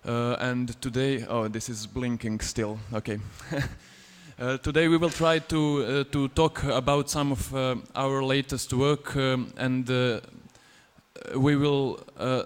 And today, oh, this is blinking still. Okay. Today we will try to talk about some of our latest work, and we will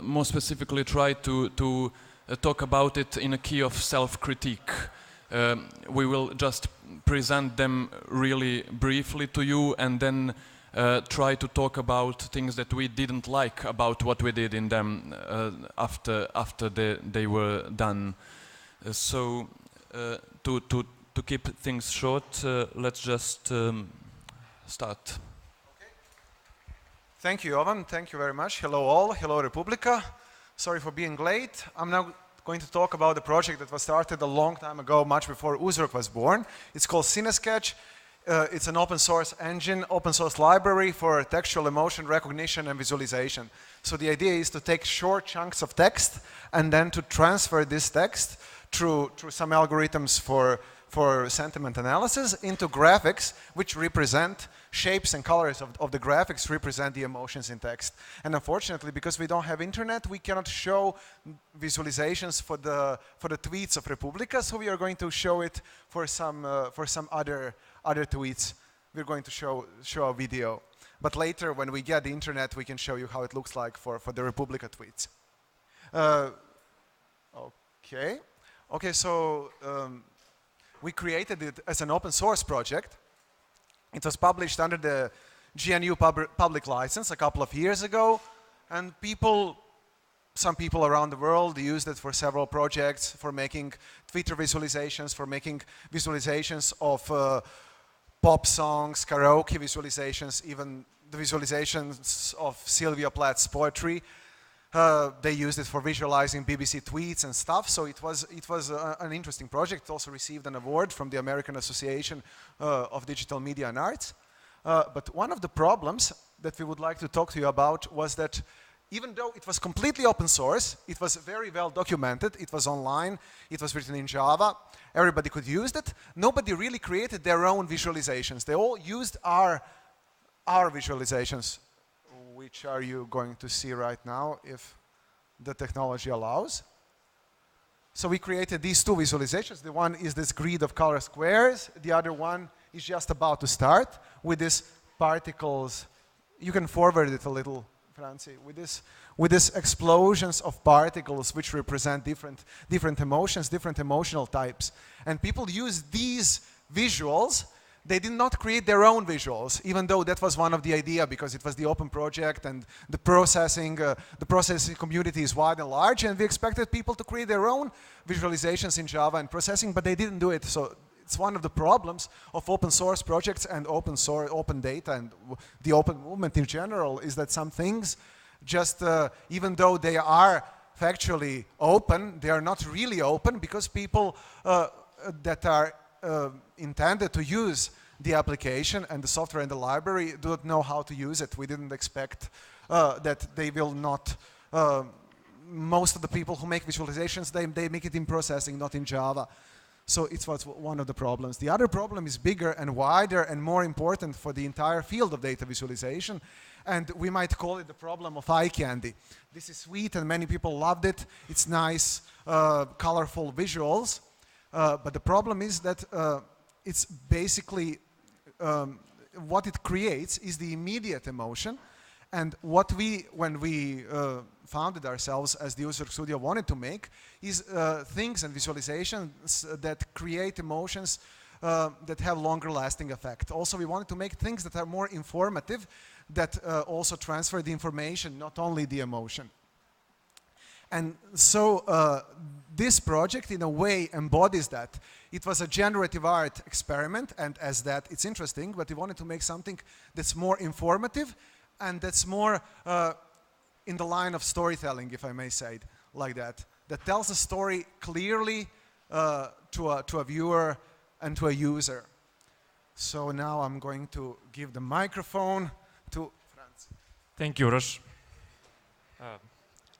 more specifically try to talk about it in a key of self-critique. We will just present them really briefly to you, and then try to talk about things that we didn't like about what we did in them after they were done. So to keep things short, let's just start. Okay. Thank you, Jovan. Thank you very much. Hello all. Hello, Republika. Sorry for being late. I'm now going to talk about a project that was started a long time ago, much before UZROK was born. It's called Cenasketch. It's an open source engine, open source library for textual emotion recognition and visualization. So the idea is to take short chunks of text and then to transfer this text through some algorithms for sentiment analysis into graphics, which represent shapes and colors of the graphics represent the emotions in text. And unfortunately, because we don't have internet, we cannot show visualizations for the tweets of Republika. So we are going to show it for some other tweets. We're going to show a video. But later, when we get the internet, we can show you how it looks like for the Republika tweets. Okay, so we created it as an open source project. It was published under the GNU public license a couple of years ago, and some people around the world used it for several projects, for making Twitter visualizations, for making visualizations of pop songs, karaoke visualizations, even the visualizations of Sylvia Plath's poetry. They used it for visualizing BBC tweets and stuff, so it was an interesting project. It also received an award from the American Association of Digital Media and Arts. But one of the problems that we would like to talk to you about was that even though it was completely open source, it was very well documented, it was online, it was written in Java, everybody could use it, nobody really created their own visualizations. They all used our visualizations, which are you going to see right now if the technology allows. So we created these two visualizations. The one is this grid of color squares. The other one is just about to start with these particles. You can forward it a little, Franci, with these explosions of particles which represent different emotions, different emotional types. And people use these visuals. They did not create their own visuals, even though that was one of the idea, because it was the open project and the processing community is wide and large, and we expected people to create their own visualizations in Java and processing, but they didn't do it. So it's one of the problems of open source projects and open data and the open movement in general, is that some things just, even though they are factually open, they are not really open, because people that are intended to use the application and the software and the library do not know how to use it. We didn't expect that they will not. Most of the people who make visualizations, they make it in processing, not in Java. So it was one of the problems. The other problem is bigger and wider and more important for the entire field of data visualization, and we might call it the problem of eye candy. This is sweet and many people loved it. It's nice, colorful visuals. But the problem is that it's basically what it creates is the immediate emotion, and what when we founded ourselves as the UZROK Studio wanted to make is things and visualizations that create emotions that have longer lasting effect. Also, we wanted to make things that are more informative, that also transfer the information, not only the emotion. And so this project in a way embodies that. It was a generative art experiment, and as that it's interesting, but we wanted to make something that's more informative and that's more in the line of storytelling, if I may say it like that, that tells a story clearly to a viewer and to a user. So now I'm going to give the microphone to Franz. Thank you, Uroš.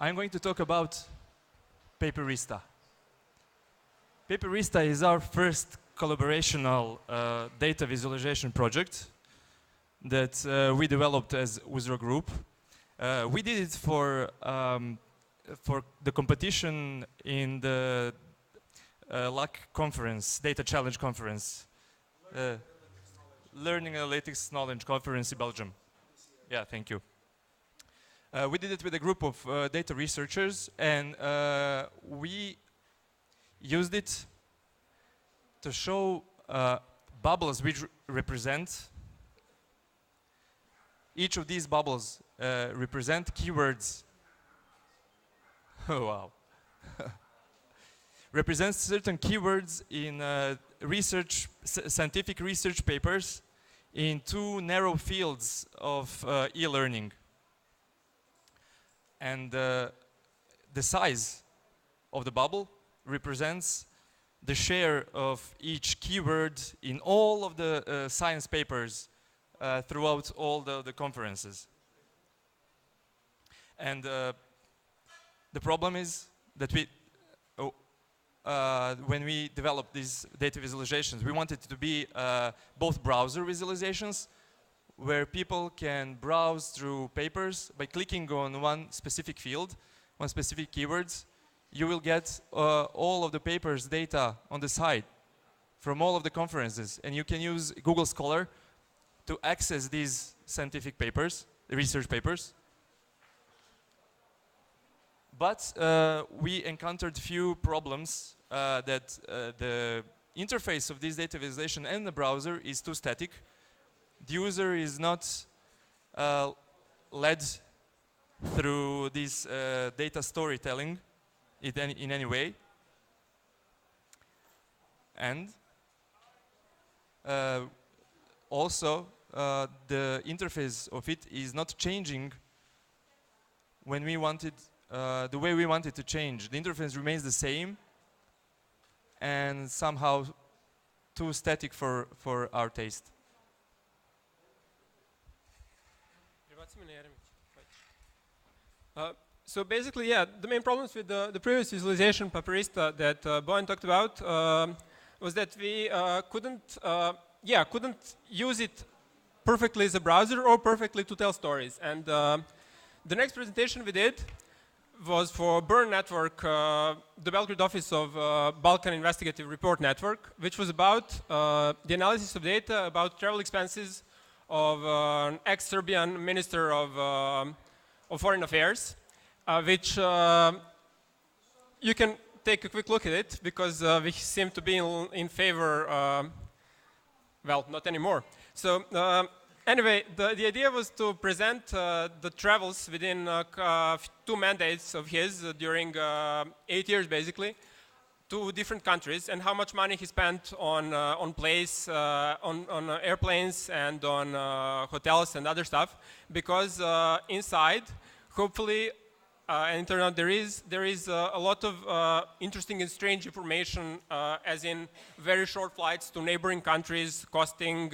I'm going to talk about Paperrishta. Paperrishta is our first collaborational data visualization project that we developed as UZROK group. We did it for for the competition in the LAC conference, Data Challenge Conference. Learning Analytics Knowledge Conference in Belgium. Yeah, thank you. We did it with a group of data researchers, and we used it to show bubbles which represent, each of these bubbles represent keywords. Oh, wow. Represents certain keywords in scientific research papers in two narrow fields of e-learning. And the size of the bubble represents the share of each keyword in all of the science papers throughout all the conferences. And the problem is that when we developed these data visualizations, we wanted it to be both browser visualizations, where people can browse through papers by clicking on one specific field, one specific keywords. You will get all of the papers data on the side from all of the conferences, and you can use Google Scholar to access these scientific papers, research papers. But we encountered few problems that the interface of this data visualization and the browser is too static. The user is not led through this data storytelling in any way. And also the interface of it is not changing when we wanted the way we want it to change. The interface remains the same and somehow too static for our taste. So basically, yeah, the main problems with the previous visualization, Paperrishta, that Bojan talked about, was that we couldn't use it perfectly as a browser or perfectly to tell stories. And the next presentation we did was for Burn Network, the Belgrade office of Balkan Investigative Report Network, which was about the analysis of data about travel expenses of an ex-Serbian minister of Foreign Affairs, which you can take a quick look at it because we seem to be in favor, well, not anymore. So anyway, the idea was to present the travels within 2 mandates of his during 8 years, basically, to different countries, and how much money he spent on place, on airplanes, and on hotels and other stuff. Because inside, hopefully, and it turned out there is a lot of interesting and strange information, as in very short flights to neighboring countries costing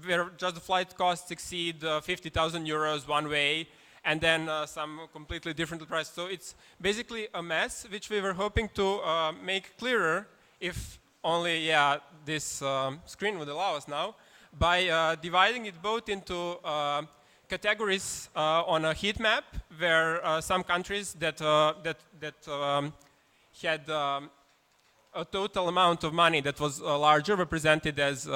where just the flight costs exceed 50,000 euros one way, and then some completely different price. So it's basically a mess, which we were hoping to make clearer, if only, yeah, this screen would allow us now, by dividing it both into categories on a heat map, where some countries that had a total amount of money that was larger, represented as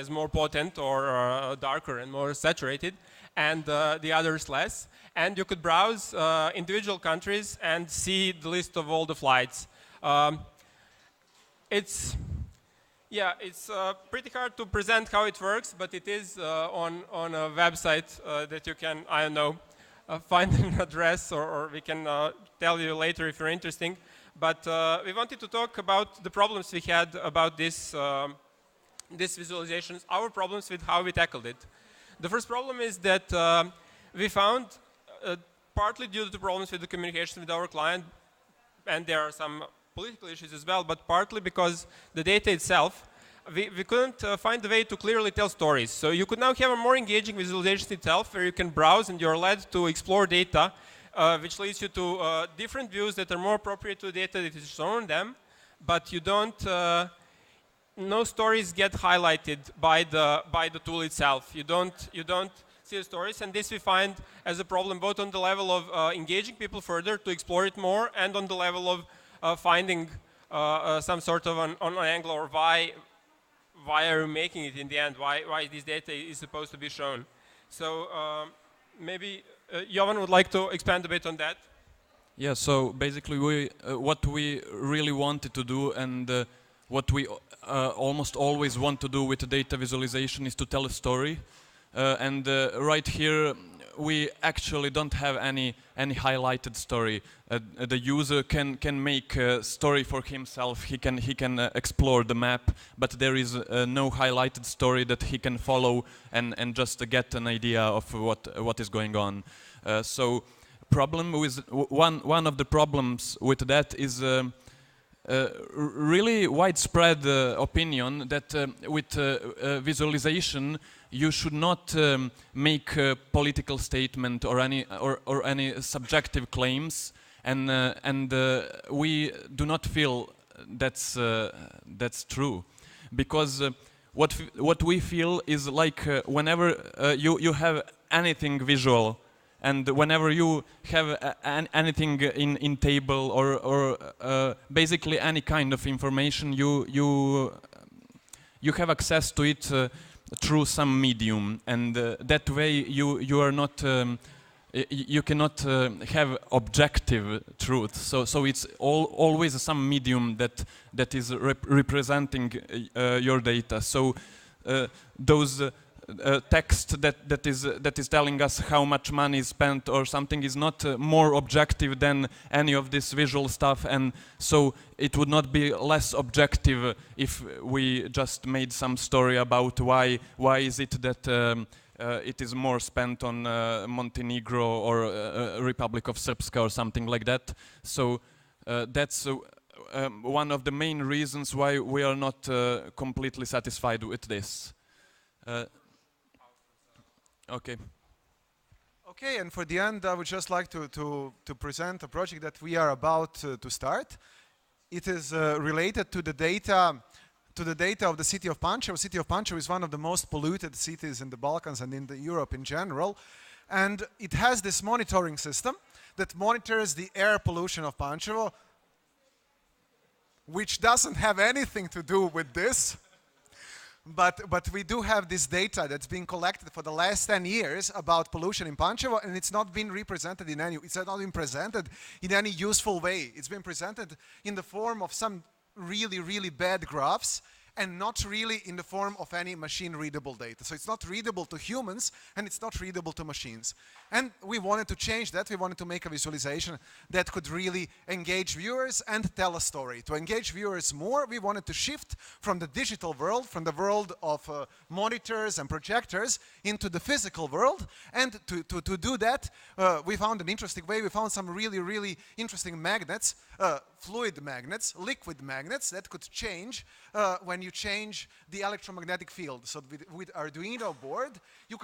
more potent or darker and more saturated, and the others less. And you could browse individual countries and see the list of all the flights. It's pretty hard to present how it works, but it is on a website that you can, I don't know, find an address, or we can tell you later if you're interested. But we wanted to talk about the problems we had about this visualizations, our problems with how we tackled it. The first problem is that we found, partly due to problems with the communication with our client, and there are some political issues as well, but partly because the data itself, we couldn't find a way to clearly tell stories. So you could now have a more engaging visualization itself, where you can browse and you're led to explore data, which leads you to different views that are more appropriate to the data that is shown on them, but you don't, no stories get highlighted by the tool itself. You don't see the stories, and this we find as a problem both on the level of engaging people further to explore it more, and on the level of finding some sort of an angle, or why are we making it in the end, why this data is supposed to be shown. So maybe Jovan would like to expand a bit on that. Yeah, so basically what we really wanted to do, and what we almost always want to do with data visualization, is to tell a story. And right here we actually don't have any highlighted story. The user can make a story for himself. He can explore the map, but there is no highlighted story that he can follow and just get an idea of what is going on. So problem with one of the problems with that is really widespread opinion that with visualization you should not make a political statement or any subjective claims, and we do not feel that's true, because what we feel is like whenever you have anything visual, and whenever you have anything in table or basically any kind of information, you have access to it through some medium, and that way you are not you cannot have objective truth. So it's always some medium that is representing your data. So those text that is telling us how much money is spent or something is not more objective than any of this visual stuff, and so it would not be less objective if we just made some story about why is it that it is more spent on Montenegro or Republic of Srpska or something like that. So that's one of the main reasons why we are not completely satisfied with this. Okay. Okay, and for the end, I would just like to present a project that we are about to start. It is related to the data of the city of Pančevo. City of Pančevo is one of the most polluted cities in the Balkans and in Europe in general, and it has this monitoring system that monitors the air pollution of Pančevo, which doesn't have anything to do with this. But we do have this data that's been collected for the last 10 years about pollution in Pančevo, and it's not been represented it's not been presented in any useful way. It's been presented in the form of some really, really bad graphs, and not really in the form of any machine-readable data. So it's not readable to humans, and it's not readable to machines. And we wanted to change that. We wanted to make a visualization that could really engage viewers and tell a story. To engage viewers more, we wanted to shift from the digital world, from the world of monitors and projectors, into the physical world. And to do that, we found an interesting way. We found some really, really interesting magnets, fluid magnets, liquid magnets that could change when you change the electromagnetic field. So with Arduino board, you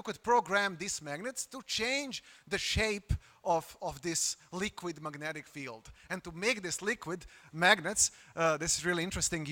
could program these magnets to change the shape of this liquid magnetic field. And to make this liquid magnets, this is really interesting.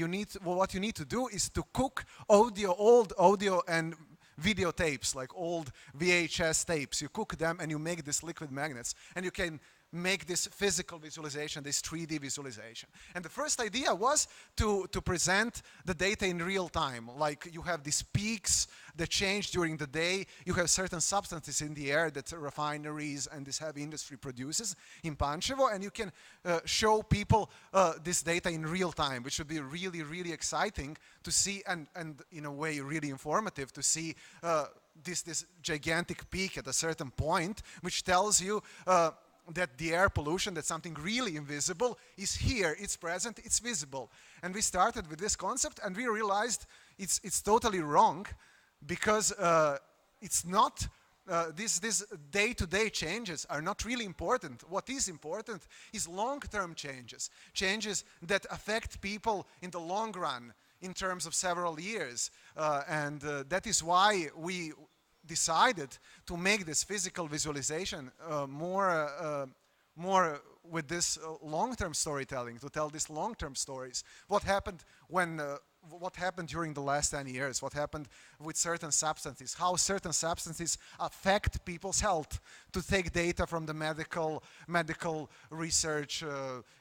What you need to do is to cook old audio and videotapes, like old VHS tapes. You cook them and you make these liquid magnets, and you can make this physical visualization, this 3D visualization. And the first idea was to present the data in real time. Like you have these peaks that change during the day. You have certain substances in the air that refineries and this heavy industry produces in Pančevo, and you can show people this data in real time, which would be really, really exciting to see, and in a way really informative to see this gigantic peak at a certain point, which tells you that the air pollution, that something really invisible, is here, it's present, it's visible. And we started with this concept, and we realized it's totally wrong, because it's not, these day-to-day changes are not really important. What is important is long-term changes, changes that affect people in the long run, in terms of several years. And that is why we decided to make this physical visualization more with this long-term storytelling, to tell these long-term stories. What happened when what happened during the last 10 years, what happened with certain substances, how certain substances affect people's health, to take data from the medical research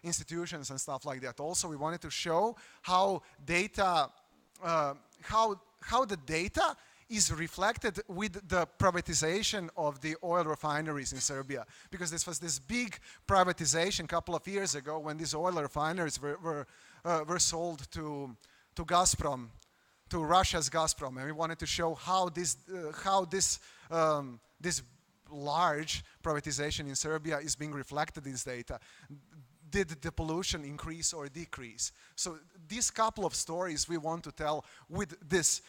institutions and stuff like that. Also, we wanted to show how data, how the data is reflected with the privatization of the oil refineries in Serbia, because this was this big privatization a couple of years ago when these oil refineries were sold to Gazprom, to Russia's Gazprom, and we wanted to show how this large privatization in Serbia is being reflected in this data. Did the pollution increase or decrease? So these couple of stories we want to tell with this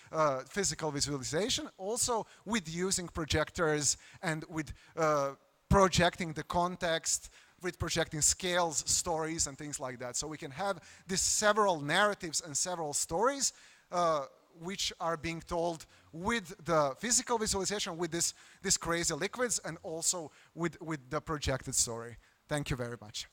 physical visualization, also with using projectors and with projecting the context, with projecting scales, stories, and things like that. So we can have these several narratives and several stories which are being told with the physical visualization, with this crazy liquids, and also with the projected story. Thank you very much.